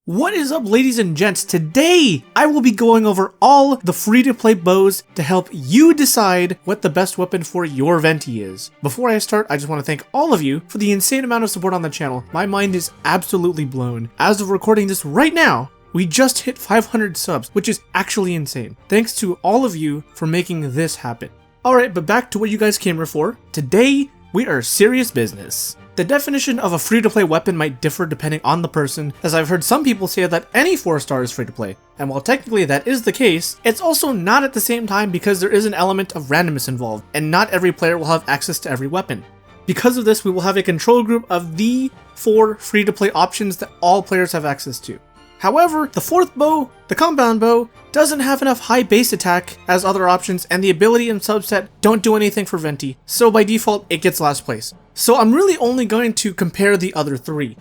What is up, ladies and gents? Today, I will be going over all the free-to-play bows to help you decide what the best weapon for your Venti is. Before I start, I just want to thank all of you for the insane amount of support on the channel. My mind is absolutely blown. As of recording this right now, we just hit 500 subs, which is actually insane. Thanks to all of you for making this happen. Alright, but back to what you guys came here for. Today, we are serious business. The definition of a free-to-play weapon might differ depending on the person, as I've heard some people say that any 4-star is free-to-play, and while technically that is the case, it's also not at the same time because there is an element of randomness involved, and not every player will have access to every weapon. Because of this, we will have a control group of the 4 free-to-play options that all players have access to. However, the 4th bow, the compound bow, doesn't have enough high base attack as other options, and the ability and subset don't do anything for Venti, so by default it gets last place. So I'm really only going to compare the other 3.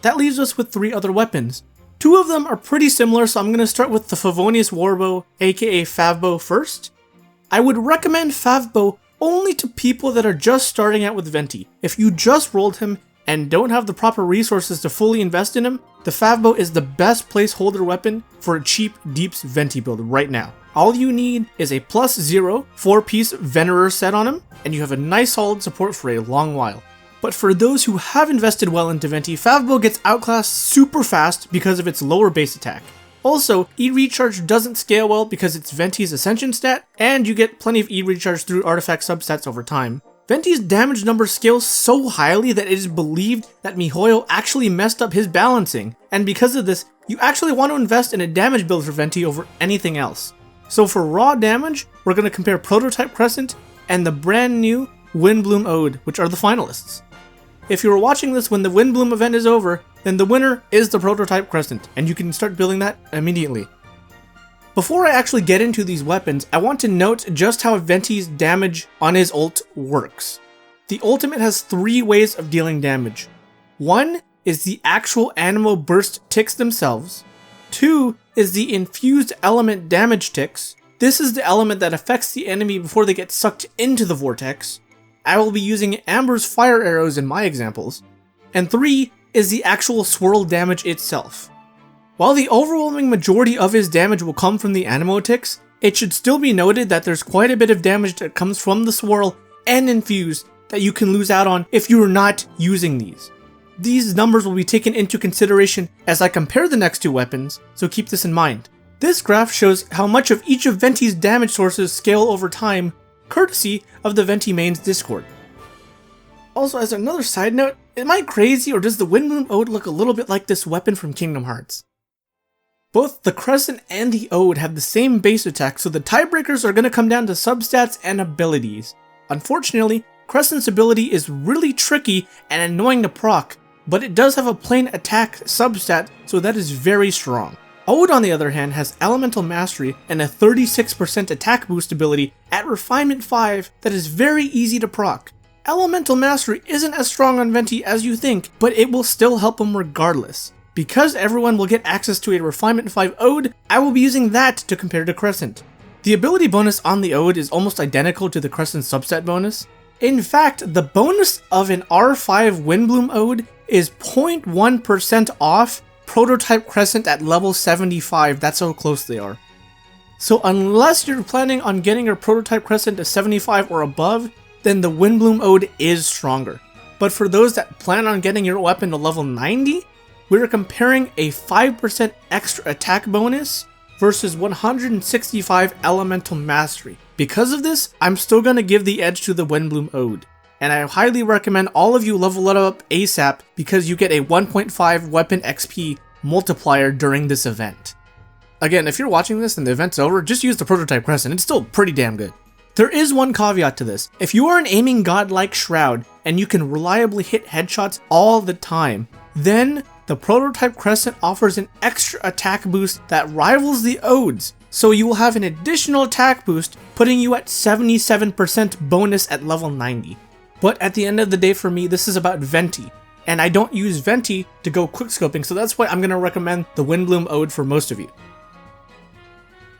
That leaves us with 3 other weapons. 2 of them are pretty similar, so I'm going to start with the Favonius Warbow, aka Fav Bow, first. I would recommend Fav Bow only to people that are just starting out with Venti. If you just rolled him and don't have the proper resources to fully invest in him, the Fav Bow is the best placeholder weapon for a cheap Deeps Venti build right now. All you need is a +0 4-piece Venerer set on him, and you have a nice solid support for a long while. But for those who have invested well into Venti, Fav Bow gets outclassed super fast because of its lower base attack. Also, E-Recharge doesn't scale well because it's Venti's Ascension stat, and you get plenty of E-Recharge through artifact substats over time. Venti's damage number scales so highly that it is believed that miHoYo actually messed up his balancing, and because of this, you actually want to invest in a damage build for Venti over anything else. So for raw damage, we're going to compare Prototype Crescent and the brand new Windblume Ode, which are the finalists. If you were watching this when the Windblume event is over, then the winner is the Prototype Crescent, and you can start building that immediately. Before I actually get into these weapons, I want to note just how Venti's damage on his ult works. The ultimate has 3 ways of dealing damage. 1 is the actual Animo burst ticks themselves. 2 is the infused element damage ticks. This is the element that affects the enemy before they get sucked into the vortex. I will be using Amber's fire arrows in my examples. And 3 is the actual swirl damage itself. While the overwhelming majority of his damage will come from the Animo ticks, it should still be noted that there's quite a bit of damage that comes from the swirl and infuse that you can lose out on if you are not using these. These numbers will be taken into consideration as I compare the next 2 weapons, so keep this in mind. This graph shows how much of each of Venti's damage sources scale over time, courtesy of the Venti mains Discord. Also, as another side note, am I crazy or does the Windblume Ode look a little bit like this weapon from Kingdom Hearts? Both the Crescent and the Ode have the same base attack, so the tiebreakers are going to come down to substats and abilities. Unfortunately, Crescent's ability is really tricky and annoying to proc, but it does have a plain attack substat, so that is very strong. Ode, on the other hand, has Elemental Mastery and a 36% attack boost ability at Refinement 5 that is very easy to proc. Elemental Mastery isn't as strong on Venti as you think, but it will still help him regardless. Because everyone will get access to a Refinement 5 Ode, I will be using that to compare to Crescent. The ability bonus on the Ode is almost identical to the Crescent subset bonus. In fact, the bonus of an R5 Windblume Ode is 0.1% off Prototype Crescent at level 75, that's how close they are. So unless you're planning on getting your Prototype Crescent to 75 or above, then the Windblume Ode is stronger. But for those that plan on getting your weapon to level 90, we are comparing a 5% extra attack bonus versus 165 elemental mastery. Because of this, I'm still going to give the edge to the Windblume Ode. And I highly recommend all of you level it up ASAP because you get a 1.5 weapon XP multiplier during this event. Again, if you're watching this and the event's over, just use the Prototype Crescent, it's still pretty damn good. There is one caveat to this. If you are an aiming god like Shroud and you can reliably hit headshots all the time, then the Prototype Crescent offers an extra attack boost that rivals the Odes, so you will have an additional attack boost, putting you at 77% bonus at level 90. But at the end of the day for me, this is about Venti, and I don't use Venti to go quickscoping, so that's why I'm going to recommend the Windblume Ode for most of you.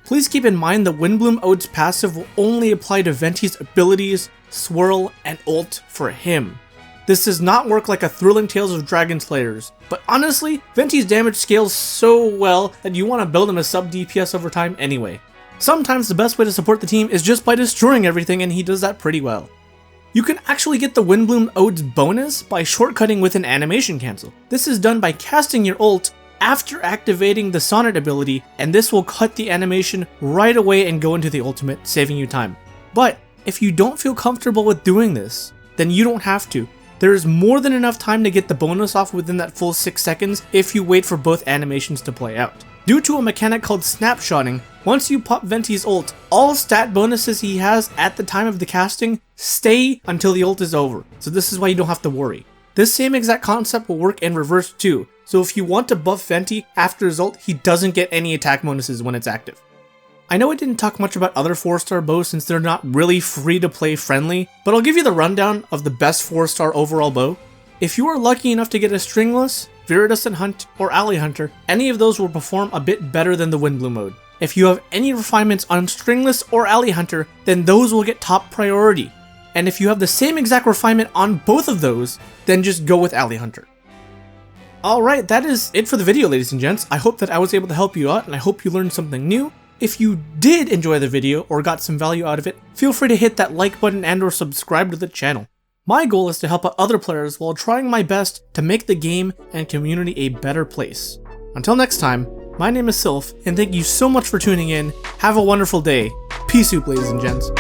Please keep in mind the Windblume Ode's passive will only apply to Venti's abilities, swirl, and ult for him. This does not work like a thrilling Tales of Dragon Slayers, but honestly, Venti's damage scales so well that you want to build him a sub DPS over time anyway. Sometimes the best way to support the team is just by destroying everything, and he does that pretty well. You can actually get the Windblume Ode's bonus by shortcutting with an animation cancel. This is done by casting your ult after activating the Sonnet ability, and this will cut the animation right away and go into the ultimate, saving you time. But if you don't feel comfortable with doing this, then you don't have to. There is more than enough time to get the bonus off within that full 6 seconds if you wait for both animations to play out. Due to a mechanic called snapshotting, once you pop Venti's ult, all stat bonuses he has at the time of the casting stay until the ult is over, so this is why you don't have to worry. This same exact concept will work in reverse too, so if you want to buff Venti after his ult, he doesn't get any attack bonuses when it's active. I know I didn't talk much about other 4-star bows since they're not really free-to-play friendly, but I'll give you the rundown of the best 4-star overall bow. If you are lucky enough to get a Stringless, Viridescent Hunt, or Alley Hunter, any of those will perform a bit better than the Windblume Ode. If you have any refinements on Stringless or Alley Hunter, then those will get top priority. And if you have the same exact refinement on both of those, then just go with Alley Hunter. Alright, that is it for the video, ladies and gents. I hope that I was able to help you out, and I hope you learned something new. If you did enjoy the video or got some value out of it, feel free to hit that like button and or subscribe to the channel. My goal is to help out other players while trying my best to make the game and community a better place. Until next time, my name is Sylph, and thank you so much for tuning in. Have a wonderful day. Peace out, ladies and gents.